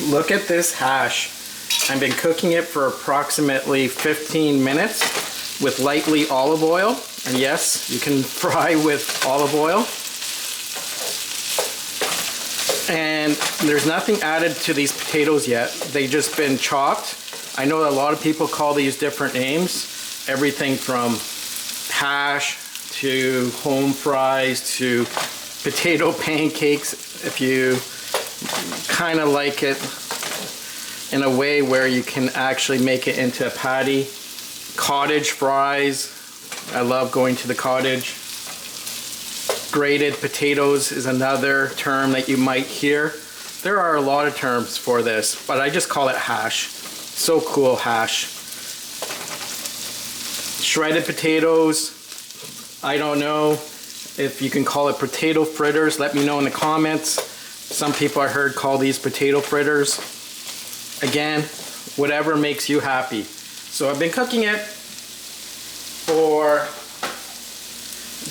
Look at this hash. I've been cooking it for approximately 15 minutes with lightly olive oil. And yes, you can fry with olive oil. And there's nothing added to these potatoes yet. They've just been chopped. I know a lot of people call these different names. Everything from hash to home fries to potato pancakes, if you kind of like it in a way where you can actually make it into a patty. Cottage fries, I love going to the cottage. Grated potatoes is another term that you might hear. There are a lot of terms for this, but I just call it hash. So cool, hash. Shredded potatoes, I don't know if you can call it potato fritters. Let me know in the comments. Some people I heard call these potato fritters. Again, whatever makes you happy. So I've been cooking it for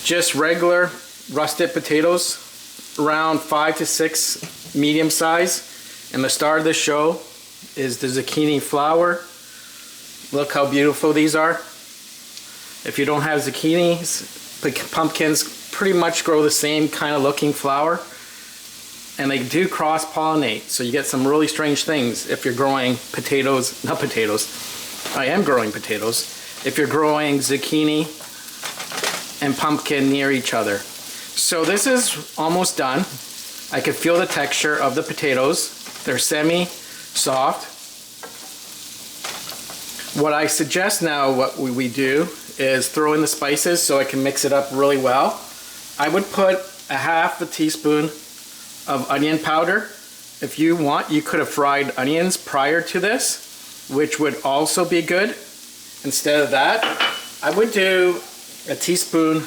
just regular rusted potatoes, around 5 to 6 medium size. And the star of the show is the zucchini flower. Look how beautiful these are. If you don't have zucchinis, the pumpkins pretty much grow the same kind of looking flower. And they do cross-pollinate, so you get some really strange things if you're growing potatoes, not potatoes, I am growing potatoes, if you're growing zucchini and pumpkin near each other. So this is almost done. I can feel the texture of the potatoes. They're semi-soft. What I suggest now, what we do, is throw in the spices so I can mix it up really well. I would put a half a teaspoon of onion powder. If you want, you could have fried onions prior to this, which would also be good. Instead of that, I would do a teaspoon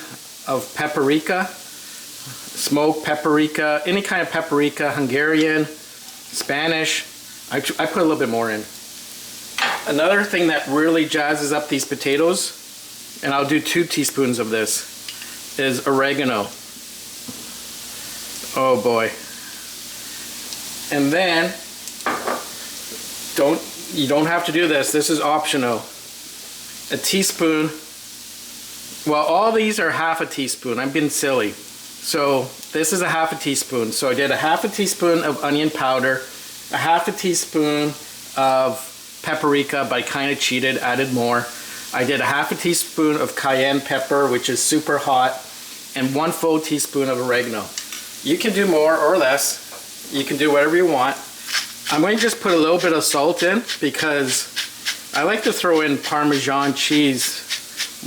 of paprika, smoked paprika, any kind of paprika, Hungarian, Spanish. I put a little bit more in. Another thing that really jazzes up these potatoes, and I'll do 2 teaspoons of this, is oregano. Oh boy. And then, you don't have to do this. This is optional. A teaspoon. Well, all these are half a teaspoon. I'm being silly. So this is a half a teaspoon. So I did a half a teaspoon of onion powder, a half a teaspoon of paprika, but I kind of cheated, added more. I did a half a teaspoon of cayenne pepper, which is super hot, and 1 full teaspoon of oregano. You can do more or less. You can do whatever you want. I'm going to just put a little bit of salt in because I like to throw in Parmesan cheese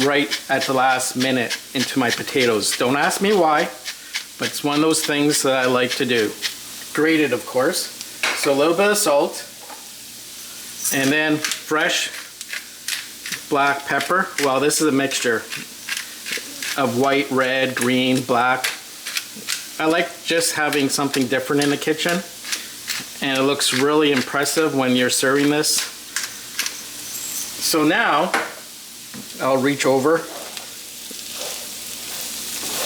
right at the last minute into my potatoes. Don't ask me why, but it's one of those things that I like to do. Grated, of course. So a little bit of salt, and then fresh black pepper. Well, this is a mixture of white, red, green, black. I like just having something different in the kitchen, and it looks really impressive when you're serving this. So now I'll reach over,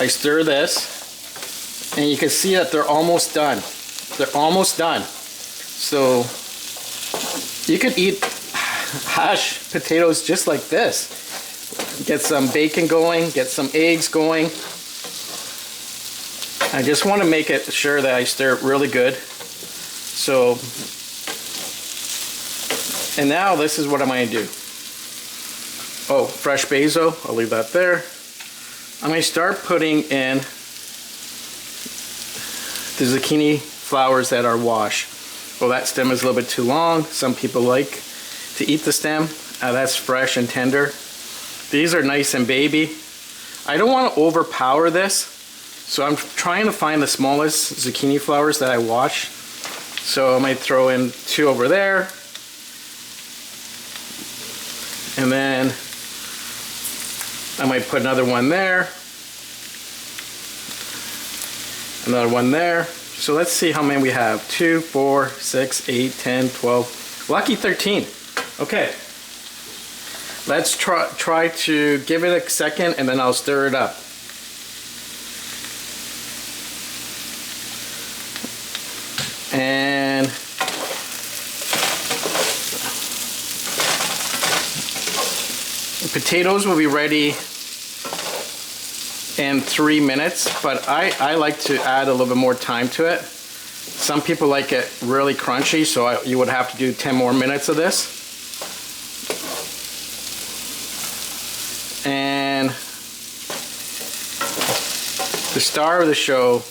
I stir this, and you can see that they're almost done. They're almost done. So you could eat hash potatoes just like this. Get some bacon going, get some eggs going. I just want to make it sure that I stir it really good. So, and now this is what I'm going to do. Oh, fresh basil, I'll leave that there. I'm going to start putting in the zucchini flowers that are washed. Well, that stem is a little bit too long. Some people like to eat the stem. That's fresh and tender. These are nice and baby. I don't want to overpower this. So I'm trying to find the smallest zucchini flowers that I wash. So I might throw in 2 over there. And then I might put another one there. Another one there. So let's see how many we have. 2, 4, 6, 8, 10, 12. Lucky 13. Okay. Let's try to give it a second and then I'll stir it up. And Potatoes will be ready in 3 minutes, but I like to add a little bit more time to it. Some people like it really crunchy, so you would have to do 10 more minutes of this. And the star of the show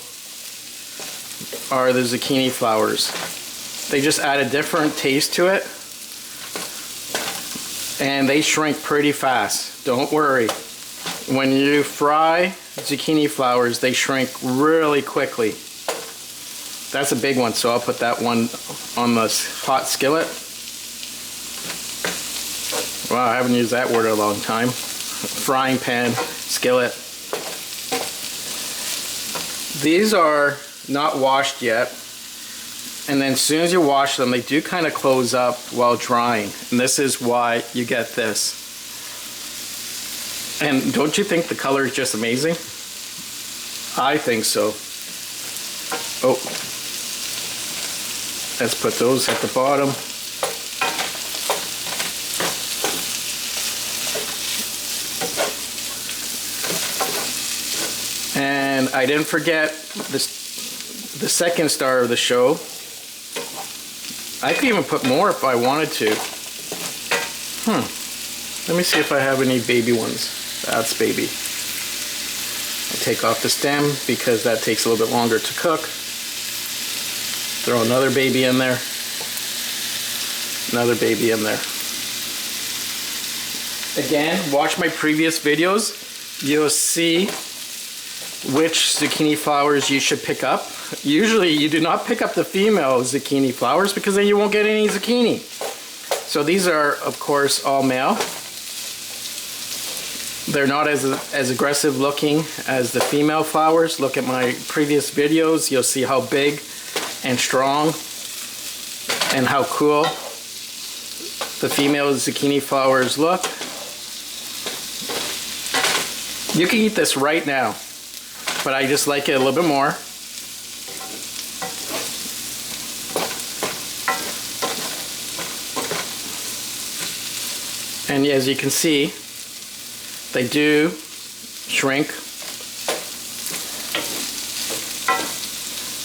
are the zucchini flowers. They just add a different taste to it, and they shrink pretty fast. Don't worry. When you fry zucchini flowers, they shrink really quickly. That's a big one, so I'll put that one on the hot skillet. Wow, I haven't used that word in a long time. Frying pan, skillet. These are not washed yet, and then as soon as you wash them, they do kind of close up while drying, and this is why you get this. And don't you think the color is just amazing? I think so. Oh, let's put those at the bottom. And I didn't forget the second star of the show. I could even put more if I wanted to. Let me see if I have any baby ones. That's baby. I'll take off the stem because that takes a little bit longer to cook. Throw another baby in there. Another baby in there. Again, watch my previous videos. You'll see which zucchini flowers you should pick up. Usually you do not pick up the female zucchini flowers because then you won't get any zucchini. So these are, of course, all male. They're not as aggressive looking as the female flowers. Look at my previous videos. You'll see how big and strong and how cool the female zucchini flowers look. You can eat this right now, but I just like it a little bit more. And as you can see, they do shrink.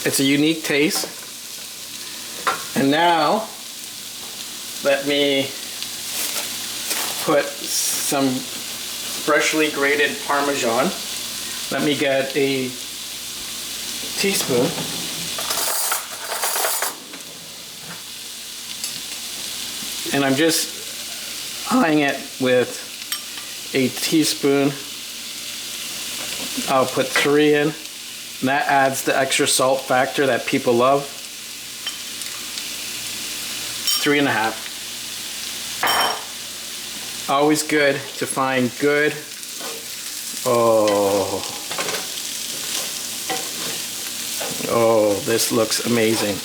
It's a unique taste. And now, let me put some freshly grated Parmesan. Let me get a teaspoon. And I'm just eyeing it with a teaspoon. I'll put 3 in. And that adds the extra salt factor that people love. 3.5. Always good to find good. Oh, this looks amazing.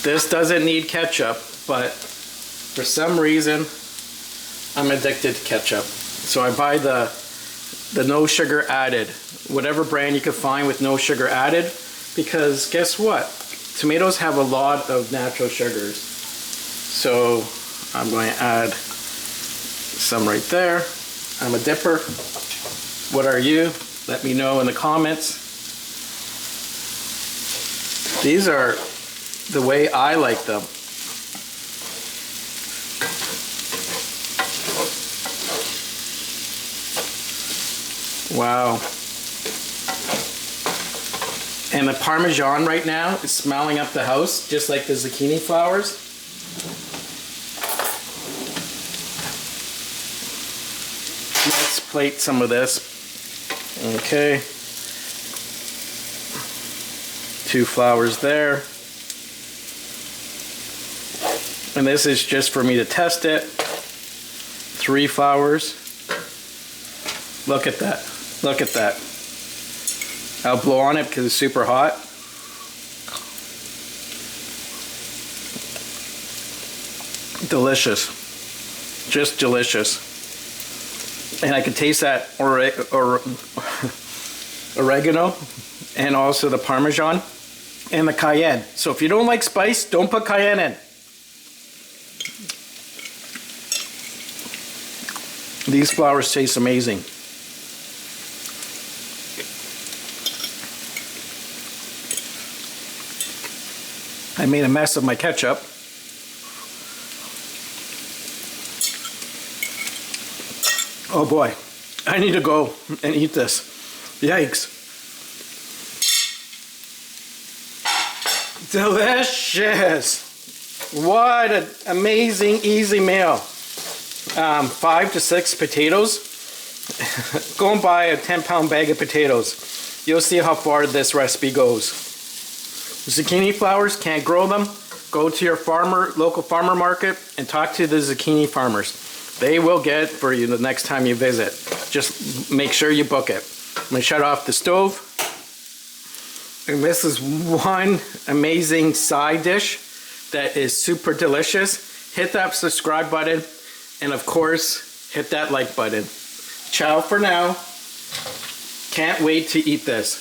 This doesn't need ketchup, but for some reason I'm addicted to ketchup. So I buy the no sugar added, whatever brand you can find with no sugar added, because guess what? Tomatoes have a lot of natural sugars. So I'm going to add some right there. I'm a dipper. What are you? Let me know in the comments. These are the way I like them. Wow. And the Parmesan right now is smelling up the house, just like the zucchini flowers. Let's plate some of this. Okay. 2 flowers there. And this is just for me to test it. 3 flowers. Look at that. Look at that. I'll blow on it because it's super hot. Delicious. Just delicious. And I can taste that oregano and also the Parmesan. and the cayenne. So if you don't like spice, don't put cayenne in. These flowers taste amazing. I made a mess of my ketchup. Oh boy, I need to go and eat this. Yikes. Delicious. What an amazing, easy meal. 5 to 6 potatoes. Go and buy a 10-pound bag of potatoes. You'll see how far this recipe goes. Zucchini flowers, can't grow them. Go to your local farmer market and talk to the zucchini farmers. They will get it for you the next time you visit. Just make sure you book it. I'm gonna shut off the stove. And this is one amazing side dish that is super delicious. Hit that subscribe button, and of course, hit that like button. Ciao for now. Can't wait to eat this.